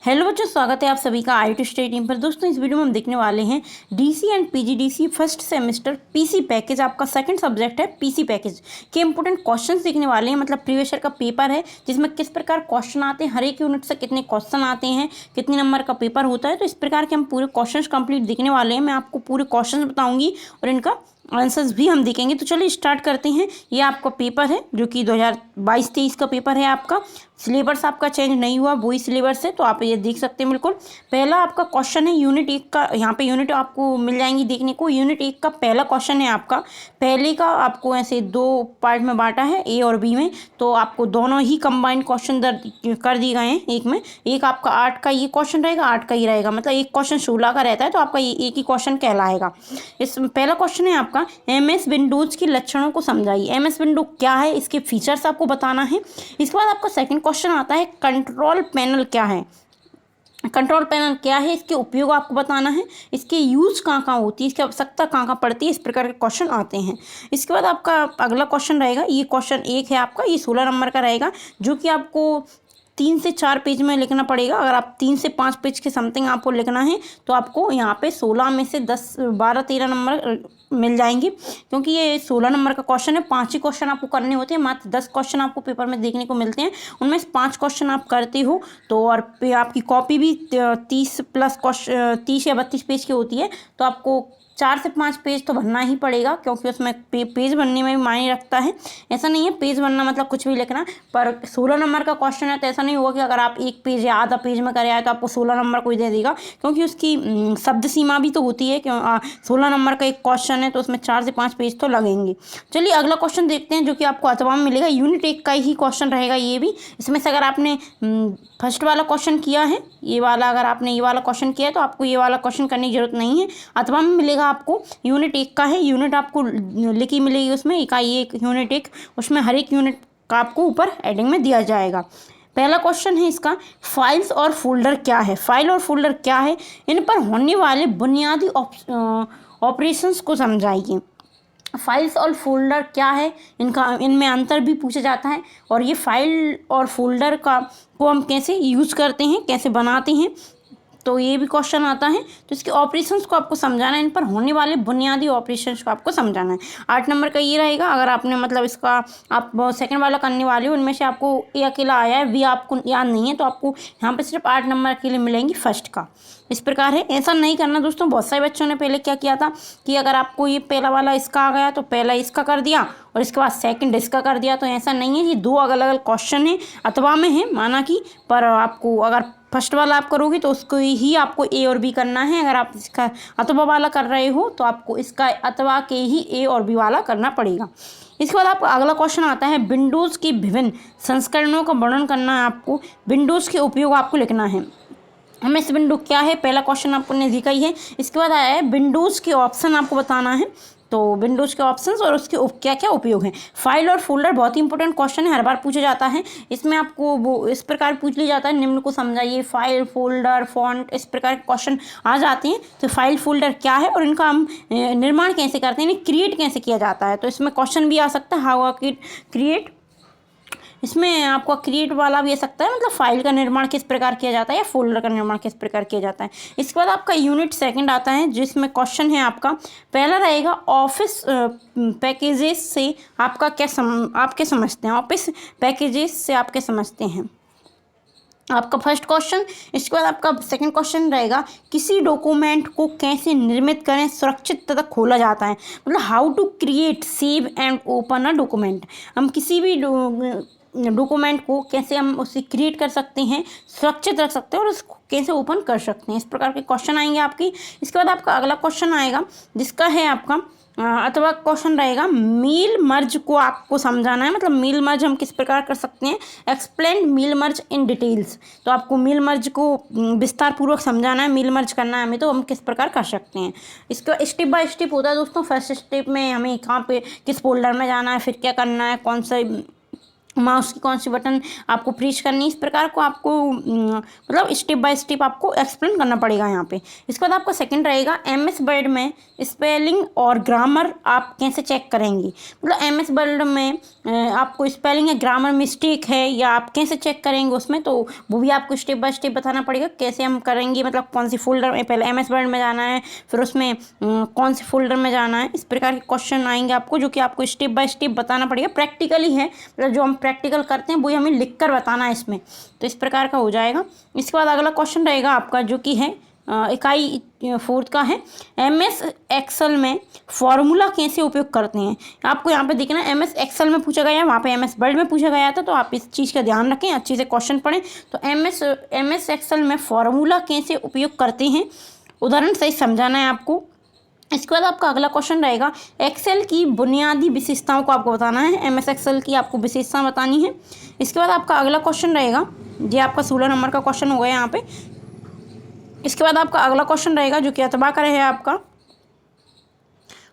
Hello बच्चों, स्वागत है आप सभी का आई टू स्टडी टीम पर। दोस्तों, इस वीडियो में हम देखने वाले हैं DC and PGDC first semester PC package, आपका सेकंड सब्जेक्ट है पीसी पैकेज के इंपॉर्टेंट क्वेश्चंस देखने वाले हैं। मतलब प्रीवियस ईयर का पेपर है जिसमें किस प्रकार क्वेश्चन आते हैं, हर एक यूनिट से कितने क्वेश्चन आते हैं, कितने नंबर का पेपर होता है। तो इस प्रकार के हम पूरे क्वेश्चन कंप्लीट देखने वाले हैं। मैं आपको पूरे क्वेश्चन बताऊँगी और इनका आंसर्स भी हम देखेंगे। तो चलिए स्टार्ट करते हैं। ये आपका पेपर है जो कि 2022-23 का पेपर है। आपका सिलेबस आपका चेंज नहीं हुआ, वही सिलेबस है, तो आप ये देख सकते हैं। बिल्कुल पहला आपका क्वेश्चन है यूनिट 1 का। यहाँ पे यूनिट आपको मिल जाएंगी देखने को। यूनिट 1 का पहला क्वेश्चन है आपका। पहले का आपको ऐसे दो पार्ट में बांटा है, ए और बी में, तो आपको दोनों ही कंबाइंड क्वेश्चन कर दिए गए हैं एक में। एक आपका 8 का ये क्वेश्चन रहेगा, 8 का ही रहेगा, मतलब एक क्वेश्चन 16 का रहता है, तो आपका ये एक ही क्वेश्चन कहलाएगा। इस पहला क्वेश्चन है आपका एमएस विंडोज के लक्षणों को समझाइए। एमएस विंडो क्या है, इसके फीचर्स आपको बताना है। इसके बाद आपका सेकंड क्वेश्चन आता है कंट्रोल पैनल क्या है। कंट्रोल पैनल क्या है, इसके उपयोग आपको बताना है, इसके यूज कहाँ कहाँ होती है, इसकी आवश्यकता कहाँ कहाँ पड़ती है, इस प्रकार के क्वेश्चन आते हैं। इसके बाद आपका अगला क्वेश्चन रहेगा, ये क्वेश्चन 1 है आपका, ये 16 नंबर का रहेगा, जो कि आपको 3 से 4 पेज में लिखना पड़ेगा। अगर आप 3 से 5 पेज के समथिंग आपको लिखना है तो आपको यहाँ पे 16 में से 10, 12, 13 नंबर मिल जाएंगे, क्योंकि ये 16 नंबर का क्वेश्चन है। 5 ही क्वेश्चन आपको करने होते हैं, मात्र 10 क्वेश्चन आपको पेपर में देखने को मिलते हैं, उनमें से 5 क्वेश्चन आप करते हो। तो और आपकी कॉपी भी 30 प्लस क्वेश्चन, 30 या 32 पेज की होती है, तो आपको 4 से 5 पेज तो भरना ही पड़ेगा, क्योंकि उसमें पेज बनने में भी मायने रखता है। ऐसा नहीं है पेज बनना मतलब कुछ भी लिखना, पर 16 नंबर का क्वेश्चन है तो ऐसा नहीं होगा कि अगर आप एक पेज या आधा पेज में करे आए तो आपको 16 नंबर कोई दे देगा, क्योंकि उसकी शब्द सीमा भी तो होती है। क्यों 16 नंबर का एक क्वेश्चन है तो उसमें 4 से 5 पेज तो लगेंगे। चलिए अगला क्वेश्चन देखते हैं, जो कि आपको अथवा में मिलेगा। यूनिट 1 का ही क्वेश्चन रहेगा ये भी। इसमें से अगर आपने फर्स्ट वाला क्वेश्चन किया है, ये वाला, अगर आपने ये वाला क्वेश्चन किया है तो आपको ये वाला क्वेश्चन करने की जरूरत नहीं है। अथवा में मिलेगा आपको, यूनिट 1 का है, यूनिट आपको लिखी मिलेगी उसमें, इकाई 1 यूनिट 1, उसमें हर एक यूनिट का आपको ऊपर हेडिंग में दिया जाएगा। पहला क्वेश्चन है इसका, फाइल्स और फोल्डर क्या है। फाइल और फोल्डर क्या है, इन पर होने वाले बुनियादी ऑपरेशंस को समझाइए। फाइल्स और फोल्डर क्या है, इनमें अंतर भी पूछा जाता है, और ये फाइल और फोल्डर को हम कैसे यूज करते हैं, कैसे बनाते हैं, तो ये भी क्वेश्चन आता है। तो इसके ऑपरेशंस को आपको समझाना है, इन पर होने वाले बुनियादी ऑपरेशंस को आपको समझाना है। 8 नंबर का ये रहेगा। अगर आपने मतलब इसका आप सेकंड वाला करने वाले हो, उनमें से आपको ए अकेला आया है, बी आपको याद नहीं है, तो आपको यहाँ पे सिर्फ 8 नंबर के लिए मिलेंगी फर्स्ट का। इस प्रकार है, ऐसा नहीं करना दोस्तों। बहुत सारे बच्चों ने पहले क्या किया था कि अगर आपको ये पहला वाला इसका आ गया तो पहला इसका कर दिया और इसके बाद सेकंड इसका कर दिया, तो ऐसा नहीं है। ये 2 अलग अलग क्वेश्चन है, अथवा में है माना कि, पर आपको अगर फर्स्ट वाला आप करोगे तो उसको ही आपको ए और बी करना है। अगर आप इसका अथवा वाला कर रहे हो तो आपको इसका अथवा के ही ए और बी वाला करना पड़ेगा। इसके बाद आपका अगला क्वेश्चन आता है, विंडोज़ के विभिन्न संस्करणों का वर्णन करना है आपको। विंडोज़ के उपयोग आपको लिखना है। एमएस विंडो क्या है, पहला क्वेश्चन आपको ने दिखा ही है। इसके बाद आया है विंडोज़ के ऑप्शन आपको बताना है। तो विंडोज़ के ऑप्शंस और उसके क्या क्या उपयोग हैं। फाइल और फोल्डर बहुत ही इंपॉर्टेंट क्वेश्चन है, हर बार पूछा जाता है। इसमें आपको वो इस प्रकार पूछ लिया जाता है, निम्न को समझाइए। फाइल, फोल्डर, फॉन्ट, इस प्रकार के क्वेश्चन आ जाते हैं। तो फाइल फोल्डर क्या है और इनका हम निर्माण कैसे करते हैं, इन्हें क्रिएट कैसे किया जाता है, तो इसमें क्वेश्चन भी आ सकता है, हाउ क्रिएट। इसमें आपको क्रिएट वाला भी आ सकता है, मतलब फाइल का निर्माण किस प्रकार किया जाता है या फोल्डर का निर्माण किस प्रकार किया जाता है। इसके बाद आपका यूनिट 2 आता है, जिसमें क्वेश्चन है आपका पहला रहेगा, ऑफिस पैकेजेस से आपका आप क्या समझते हैं। ऑफिस पैकेजेस से आप क्या समझते हैं, आपका फर्स्ट क्वेश्चन। इसके बाद आपका सेकंड क्वेश्चन रहेगा, किसी डॉक्यूमेंट को कैसे निर्मित करें, सुरक्षित तथा खोला जाता है। मतलब how to create, save and open a document. हम किसी भी डॉक्यूमेंट को कैसे हम उसे क्रिएट कर सकते हैं, सुरक्षित रख सकते हैं और उसको कैसे ओपन कर सकते हैं, इस प्रकार के क्वेश्चन आएंगे आपकी। इसके बाद आपका अगला क्वेश्चन आएगा, जिसका है आपका अथवा क्वेश्चन रहेगा, मील मर्ज को आपको समझाना है। मतलब मील मर्ज हम किस प्रकार कर सकते हैं, explain meal merge in details. तो आपको मील मर्ज को विस्तार पूर्वक समझाना है, मील मर्ज करना है हमें, तो हम किस प्रकार कर सकते हैं। इसका स्टेप बाय स्टेप होता है दोस्तों। फर्स्ट स्टेप में हमें कहाँ पे किस फोल्डर में जाना है, फिर क्या करना है, कौन सा माउस की कौन सी बटन आपको प्रेस करनी है, इस प्रकार को आपको मतलब स्टेप बाय स्टेप आपको एक्सप्लेन करना पड़ेगा यहाँ पे। इसके बाद आपका सेकंड रहेगा MS वर्ड में स्पेलिंग और ग्रामर आप कैसे चेक करेंगे। मतलब MS वर्ड में आपको स्पेलिंग या ग्रामर मिस्टेक है या आप कैसे चेक करेंगे उसमें, तो वो भी आपको स्टेप बाय स्टेप बताना पड़ेगा कैसे हम करेंगे। मतलब कौन सी फोल्डर में, पहले MS वर्ड में जाना है, फिर उसमें कौन से फोल्डर में जाना है, इस प्रकार के क्वेश्चन आएंगे आपको, जो कि आपको स्टेप बाय स्टेप बताना पड़ेगा। प्रैक्टिकली है, मतलब जो हम प्रैक्टिकल करते हैं वही हमें लिख कर बताना है इसमें, तो इस प्रकार का हो जाएगा। इसके बाद अगला क्वेश्चन रहेगा आपका जो कि है इकाई 4 का है, MS एक्सेल में फॉर्मूला कैसे उपयोग करते हैं। आपको यहाँ पे देखना है MS एक्सेल में पूछा गया है, वहाँ पे MS वर्ड में पूछा गया था, तो आप इस चीज़ का ध्यान रखें, अच्छे से क्वेश्चन पढ़ें। तो MS एक्सेल में फॉर्मूला कैसे उपयोग करते हैं, उदाहरण सही समझाना है आपको। इसके बाद आपका अगला क्वेश्चन रहेगा, एक्सेल की बुनियादी विशेषताओं को आपको बताना है, MS एक्सेल की आपको विशेषता बतानी है। इसके बाद आपका अगला क्वेश्चन रहेगा, ये आपका 16 नंबर का क्वेश्चन हो गया यहाँ पे। इसके बाद आपका अगला क्वेश्चन रहेगा जो कि अथवा का है आपका।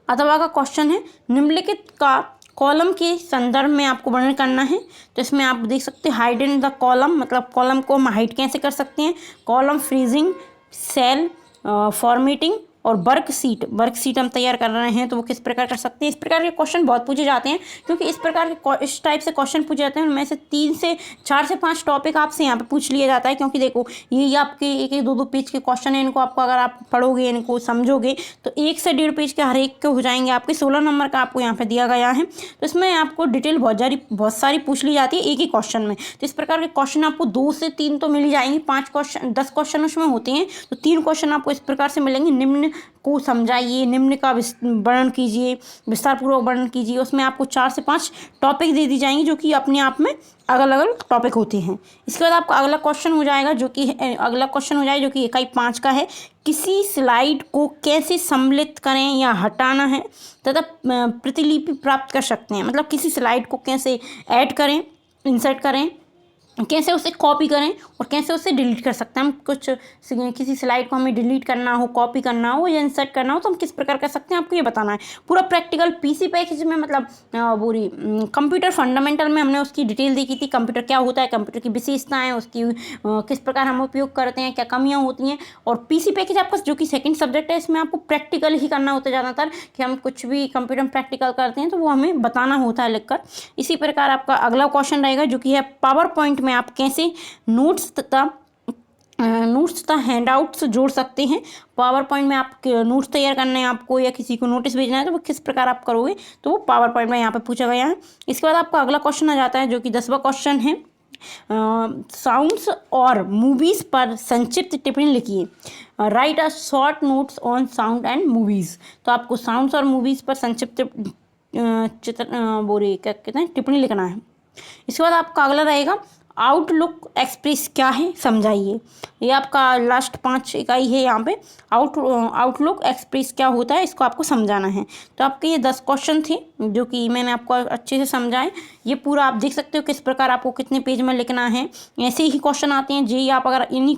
अथवा का क्वेश्चन है, निम्नलिखित का कॉलम के संदर्भ में आपको वर्णन करना है। तो इसमें आप देख सकते हैं हाइड इन द कॉलम, मतलब कॉलम को हम हाइड कैसे कर सकते हैं, कॉलम फ्रीजिंग, सेल फॉर्मेटिंग और वर्कशीट हम तैयार कर रहे हैं तो वो किस प्रकार कर सकते हैं। इस प्रकार के क्वेश्चन बहुत पूछे जाते हैं, क्योंकि इस प्रकार के इस टाइप से क्वेश्चन पूछे जाते हैं उनमें से 3 से 4 से 5 टॉपिक आपसे यहाँ पे पूछ लिया जाता है। क्योंकि देखो ये आपके 1-1, 2-2 पेज के क्वेश्चन है, इनको आपको अगर आप पढ़ोगे, इनको समझोगे तो 1 से 1.5 पेज के हर एक के हो जाएंगे आपके। 16 नंबर का आपको यहाँ पे दिया गया है, तो इसमें आपको डिटेल बहुत सारी पूछ ली जाती है एक ही क्वेश्चन में। तो इस प्रकार के क्वेश्चन आपको 2 से 3 तो मिल ही जाएंगे, 5 क्वेश्चन 10 क्वेश्चन उसमें होते हैं, तो 3 क्वेश्चन आपको इस प्रकार से मिलेंगे। निम्न को समझाइए, निम्न का वर्णन कीजिए, विस्तारपूर्वक वर्णन कीजिए। उसमें आपको 4 से 5 टॉपिक दे दी जाएंगी जो कि अपने आप में अलग अलग टॉपिक होते हैं। इसके बाद आपका अगला क्वेश्चन हो जाएगा जो कि इकाई 5 का है, किसी स्लाइड को कैसे सम्मिलित करें या हटाना है तथा प्रतिलिपि प्राप्त कर सकते हैं। मतलब किसी स्लाइड को कैसे ऐड करें, इंसर्ट करें, कैसे उसे कॉपी करें और कैसे उसे डिलीट कर सकते हैं। हम किसी स्लाइड को हमें डिलीट करना हो, कॉपी करना हो या इंसर्ट करना हो तो हम किस प्रकार कर सकते हैं, आपको ये बताना है। पूरा प्रैक्टिकल पीसी पैकेज में, मतलब पूरी कंप्यूटर फंडामेंटल में हमने उसकी डिटेल देखी थी। कंप्यूटर क्या होता है, कंप्यूटर की विशेषताएं, उसकी किस प्रकार हम उपयोग करते हैं, क्या कमियाँ होती हैं। और पीसी पैकेज आपका जो कि सेकेंड सब्जेक्ट है, इसमें आपको प्रैक्टिकल ही करना होता है ज़्यादातर, कि हम कुछ भी कंप्यूटर में प्रैक्टिकल करते हैं तो वो हमें बताना होता है लिखकर। इसी प्रकार आपका अगला क्वेश्चन रहेगा जो कि है, पावर पॉइंट में आप कैसे नोट्स तथा हैंडआउट्स जोड़ सकते हैं। पावर पॉइंट में आप नोट्स तैयार करने हैं आपको या किसी को नोटिस भेजना है तो वो किस प्रकार आप करोगे, तो वो पावर पॉइंट में यहाँ पे पूछा गया है। इसके बाद आपका अगला क्वेश्चन आ जाता है जो कि 10वां क्वेश्चन है, साउंड्स और मूवीज़ पर संक्षिप्त टिप्पणी लिखिए। Right a short notes on sound and movies. तो आपको साउंड्स और मूवीज़ पर संक्षिप्त क्या कहते हैं, टिप्पणी लिखना है। इसके बाद आपका अगला रहेगा, आउटलुक एक्सप्रेस क्या है समझाइए। ये आपका लास्ट 5 इकाई है यहाँ पे। आउटलुक एक्सप्रेस क्या होता है, इसको आपको समझाना है। तो आपके ये 10 क्वेश्चन थे जो कि मैंने आपको अच्छे से समझाए। ये पूरा आप देख सकते हो किस प्रकार आपको कितने पेज में लिखना है। ऐसे ही क्वेश्चन आते हैं जी, आप अगर इन्हीं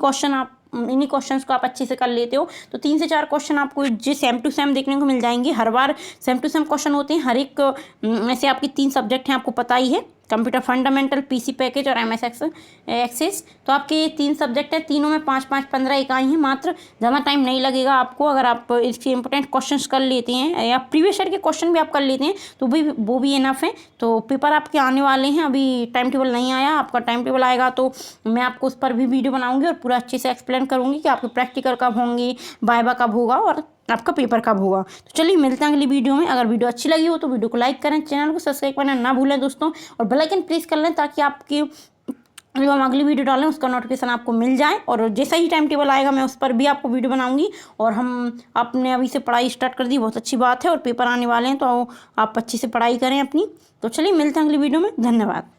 क्वेश्चंस को आप अच्छे से कर लेते हो तो 3 से 4 क्वेश्चन आपको जो सेम टू सेम देखने को मिल जाएंगे। हर बार सेम टू सेम क्वेश्चन होते हैं। हर एक ऐसे आपकी 3 सब्जेक्ट हैं, आपको पता ही है, कंप्यूटर फंडामेंटल, पीसी पैकेज और MS एक्सेस। तो आपके ये 3 सब्जेक्ट है, तीनों में 5-5, 15 इकाई हैं मात्र। ज़्यादा टाइम नहीं लगेगा आपको। अगर आप इसके इंपॉर्टेंट क्वेश्चंस कर लेते हैं या प्रीवियस ईयर के क्वेश्चन भी आप कर लेते हैं तो वो भी इनफ है। तो पेपर आपके आने वाले हैं, अभी टाइम टेबल नहीं आया। आपका टाइम टेबल आएगा तो मैं आपको उस पर भी वीडियो बनाऊँगी और पूरा अच्छे से एक्सप्लेन करूँगी कि आपके प्रैक्टिकल कब होंगे, वाइवा कब होगा और आपका पेपर कब होगा। तो चलिए मिलते हैं अगली वीडियो में। अगर वीडियो अच्छी लगी हो तो वीडियो को लाइक करें, चैनल को सब्सक्राइब करना ना भूलें दोस्तों, और बेल आइकन प्रेस कर लें ताकि आपके जो हम अगली वीडियो डालें उसका नोटिफिकेशन आपको मिल जाए। और जैसा ही टाइम टेबल आएगा मैं उस पर भी आपको वीडियो बनाऊंगी। और आपने अभी से पढ़ाई स्टार्ट कर दी, बहुत अच्छी बात है, और पेपर आने वाले हैं तो आप अच्छे से पढ़ाई करें अपनी। तो चलिए मिलते हैं अगली वीडियो में। धन्यवाद।